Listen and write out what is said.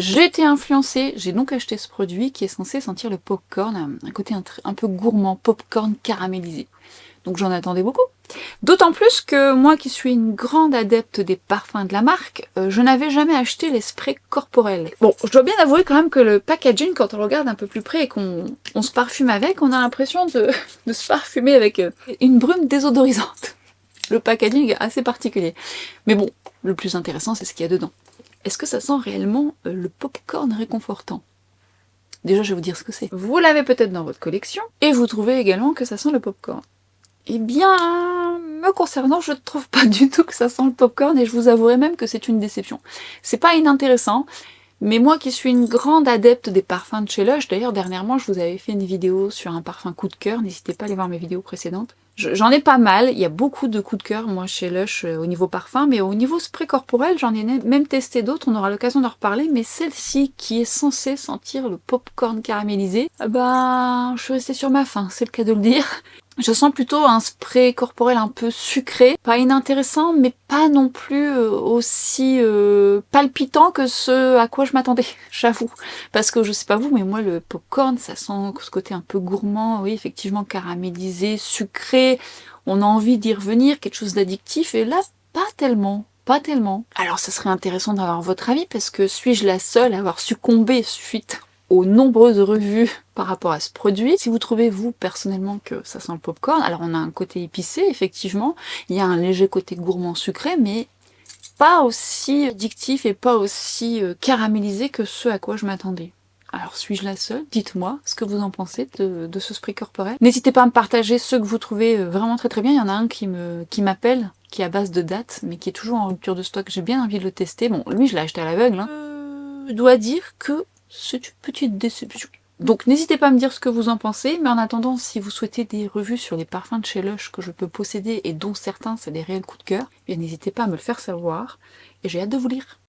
J'ai été influencée, j'ai donc acheté ce produit qui est censé sentir le popcorn, un côté un peu gourmand, popcorn caramélisé. Donc j'en attendais beaucoup. D'autant plus que moi qui suis une grande adepte des parfums de la marque, je n'avais jamais acheté les sprays corporels. Bon, je dois bien avouer quand même que le packaging, quand on le regarde un peu plus près et qu'on se parfume avec, on a l'impression de se parfumer avec une brume désodorisante. Le packaging est assez particulier. Mais bon, le plus intéressant, c'est ce qu'il y a dedans. Est-ce que ça sent réellement le popcorn réconfortant? Déjà, je vais vous dire ce que c'est. Vous l'avez peut-être dans votre collection, et vous trouvez également que ça sent le popcorn. Eh bien, me concernant, je ne trouve pas du tout que ça sent le popcorn, et je vous avouerai même que c'est une déception. C'est pas inintéressant, mais moi qui suis une grande adepte des parfums de chez Lush, d'ailleurs dernièrement je vous avais fait une vidéo sur un parfum coup de cœur, n'hésitez pas à aller voir mes vidéos précédentes. J'en ai pas mal, il y a beaucoup de coups de cœur moi chez Lush au niveau parfum, mais au niveau spray corporel j'en ai même testé d'autres, on aura l'occasion d'en reparler, mais celle-ci qui est censée sentir le popcorn caramélisé, bah je suis restée sur ma faim, c'est le cas de le dire. Je sens plutôt un spray corporel un peu sucré, pas inintéressant, mais pas non plus aussi palpitant que ce à quoi je m'attendais, j'avoue. Parce que je sais pas vous, mais moi le popcorn, ça sent ce côté un peu gourmand, oui, effectivement caramélisé, sucré, on a envie d'y revenir, quelque chose d'addictif, et là, pas tellement. Pas tellement. Alors ça serait intéressant d'avoir votre avis, parce que suis-je la seule à avoir succombé suite aux nombreuses revues par rapport à ce produit? Si vous trouvez, vous, personnellement, que ça sent le popcorn, alors on a un côté épicé, effectivement, il y a un léger côté gourmand sucré, mais pas aussi addictif et pas aussi caramélisé que ce à quoi je m'attendais. Alors, suis-je la seule? Dites-moi ce que vous en pensez de ce spray corporel. N'hésitez pas à me partager ceux que vous trouvez vraiment très très bien. Il y en a un qui m'appelle, qui est à base de dates, mais qui est toujours en rupture de stock. J'ai bien envie de le tester. Bon, lui, je l'ai acheté à l'aveugle. Hein. Je dois dire que c'est une petite déception. Donc n'hésitez pas à me dire ce que vous en pensez, mais en attendant, si vous souhaitez des revues sur les parfums de chez Lush que je peux posséder et dont certains c'est des réels coups de cœur, eh bien n'hésitez pas à me le faire savoir, et j'ai hâte de vous lire.